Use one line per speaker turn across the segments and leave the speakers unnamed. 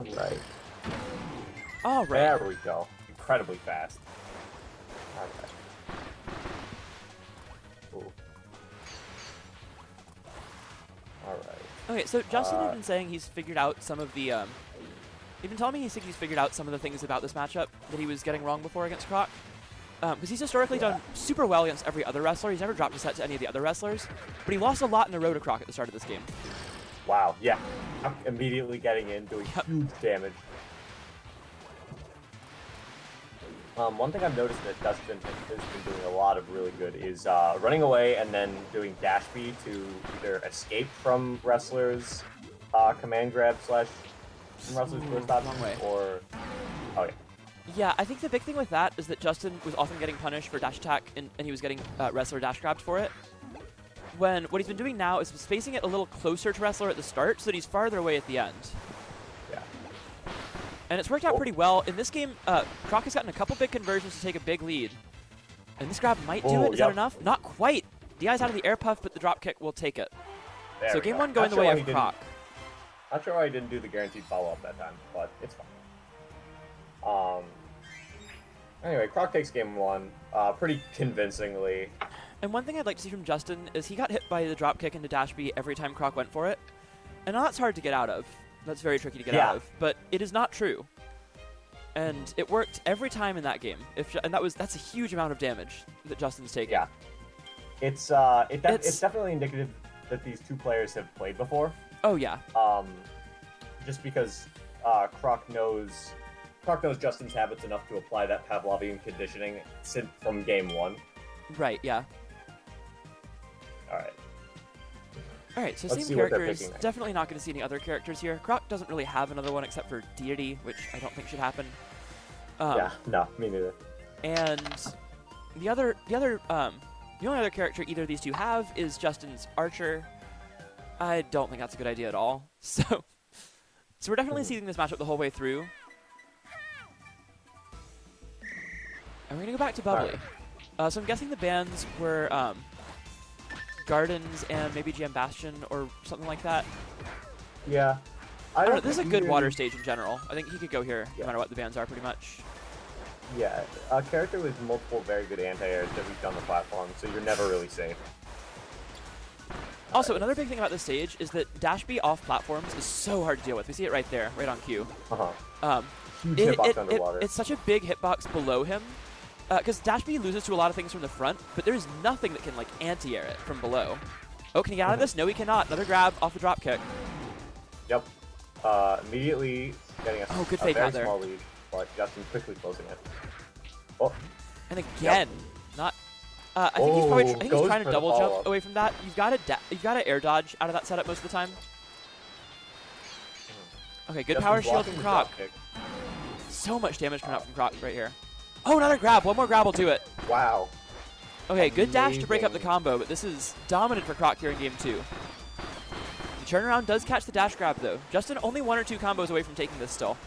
Right.
All right.
There we go. Incredibly fast. All right. Ooh. All right.
Okay, so Justin had been saying he's figured out some of the, he's been telling me he's figured out some of the things about this matchup that he was getting wrong before against Croc. Because he's historically done super well against every other wrestler. He's never dropped a set to any of the other wrestlers, but he lost a lot in a row to Croc at the start of this game.
Wow, yeah. I'm immediately getting in, doing huge damage. One thing I've noticed that Dustin has been doing a lot of really good is running away and then doing dash B to either escape from wrestlers' command grab slash from wrestlers' first option, or... Oh, yeah.
Yeah, I think the big thing with that is that Justin was often getting punished for dash attack, and he was getting wrestler dash grabbed for it. When what he's been doing now is spacing it a little closer to wrestler at the start so that he's farther away at the end.
Yeah.
And it's worked out pretty well. In this game, Croc has gotten a couple big conversions to take a big lead. And this grab might do it. Is that enough? Not quite. DI's out of the air puff, but the drop kick will take it.
There
so game one going the way of Croc.
Not sure why he didn't do the guaranteed follow-up that time, but it's fine. Anyway, Croc takes game one pretty convincingly.
And one thing I'd like to see from Justin is he got hit by the drop kick into dash B every time Croc went for it. And now that's hard to get out of. That's very tricky to get out of. But it is not true. And it worked every time in that game. And that's a huge amount of damage that Justin's taking.
Yeah. It's definitely indicative that these two players have played before.
Oh yeah.
Just because Croc knows Justin's habits enough to apply that Pavlovian conditioning from game one.
Right, yeah.
Alright.
Alright, so same characters. Definitely not going to see any other characters here. Croc doesn't really have another one except for Deity, which I don't think should happen.
Yeah, no, me neither.
And the only other character either of these two have is Justin's Archer. I don't think that's a good idea at all. So we're definitely seeing this matchup the whole way through. And we're going to go back to Bubbly. So I'm guessing the bans were Gardens and maybe GM Bastion or something like that.
Yeah.
I don't know. This is a good water stage in general. I think he could go here no matter what the bans are, pretty much.
Yeah, a character with multiple very good anti-airs that we've done the platform, so you're never really safe.
Also, another big thing about this stage is that dash B off platforms is so hard to deal with. We see it right there, right on cue.
Huge hitbox underwater.
It's such a big hitbox below him. Because dash B loses to a lot of things from the front, but there's nothing that can, like, anti-air it from below. Oh, can he get out of this? No, he cannot. Another grab off the drop kick.
Yep. Immediately getting a very small lead, but Justin quickly closing it. Oh.
And again, not... I think he's trying to double jump away from that. You've got to air dodge out of that setup most of the time. Okay, good power shield from Croc. So much damage coming out from Croc right here. Oh, another grab. One more grab will do it.
Wow.
Okay, good dash to break up the combo, but this is dominant for Croc here in game two. The turnaround does catch the dash grab, though. Justin only 1 or 2 combos away from taking this still.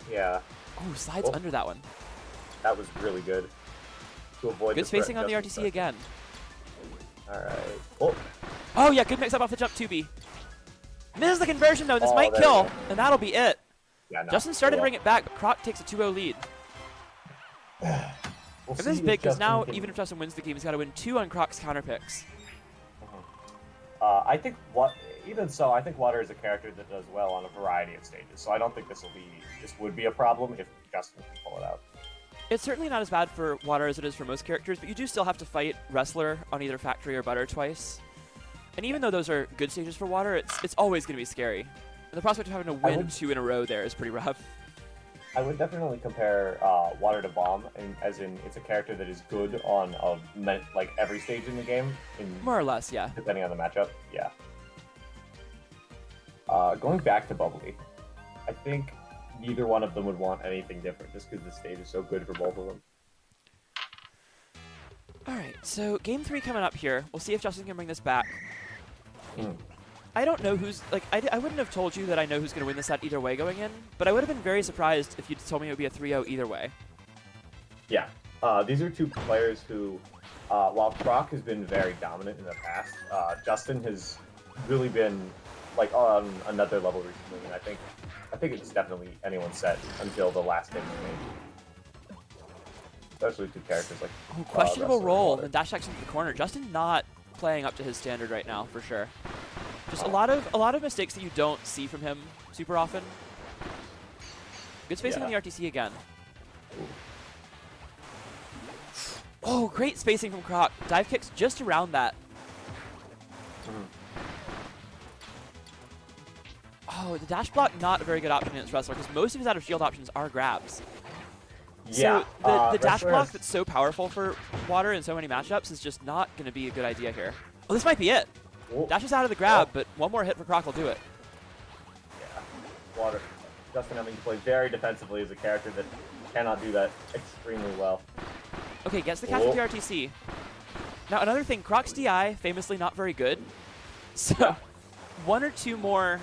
Yeah.
Oh, slides under that one.
That was really good. To avoid
good spacing on the RTC again.
All right.
Oh, yeah, good mix-up off the jump 2B. Misses the conversion, though. This might kill, and that'll be it.
Yeah, no,
Justin started to bring it back, but Croc takes a 2-0 lead. And this is big because now, even if Justin wins the game, he's got to win 2 on Croc's counter picks.
I think I think Water is a character that does well on a variety of stages. So I don't think this would be a problem if Justin can pull it out.
It's certainly not as bad for Water as it is for most characters, but you do still have to fight Wrestler on either Factory or Butter twice. And even though those are good stages for Water, it's always going to be scary. And the prospect of having to win 2 in a row there is pretty rough.
I would definitely compare Water to Bomb, as in it's a character that is good on like every stage in the game.
More or less, yeah.
Depending on the matchup, yeah. Going back to Bubbly, I think neither one of them would want anything different, just because the stage is so good for both of them.
All right, so game 3 coming up here. We'll see if Justin can bring this back. I don't know who's, like, I wouldn't have told you that I know who's going to win this set either way going in, but I would have been very surprised if you'd told me it would be a 3-0 either way.
Yeah. These are two players who, while Croc has been very dominant in the past, Justin has really been like on another level recently, and I think it's definitely anyone's set until the last hit is made. Especially two characters like
Ooh, questionable
Wrestler and
roll
Water.
and dash attacks into the corner. Justin not playing up to his standard right now for sure. Just a lot of mistakes that you don't see from him super often. Good spacing on the RTC again. Oh, great spacing from Croc. Dive kicks just around that. Oh, the dash block not a very good option against Wrestler because most of his out of shield options are grabs.
Yeah.
So the dash
Wrestler
block
has-
that's so powerful for Water in so many matchups is just not going to be a good idea here. Oh, this might be it.
Whoa.
Dash is out of the grab, but one more hit for Croc will do it.
Yeah. Water. Justin having to play very defensively as a character that cannot do that extremely well.
Okay, gets the catch with the RTC. Now, another thing, Croc's DI, famously not very good. So, one or two more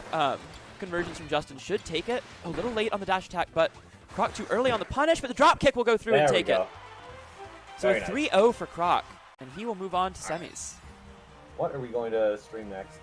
conversions from Justin should take it. A little late on the dash attack, but Croc too early on the punish, but the drop kick will go through and take it. So
Very
a
nice.
3-0 for Croc, and he will move on to semis.
What are we going to stream next?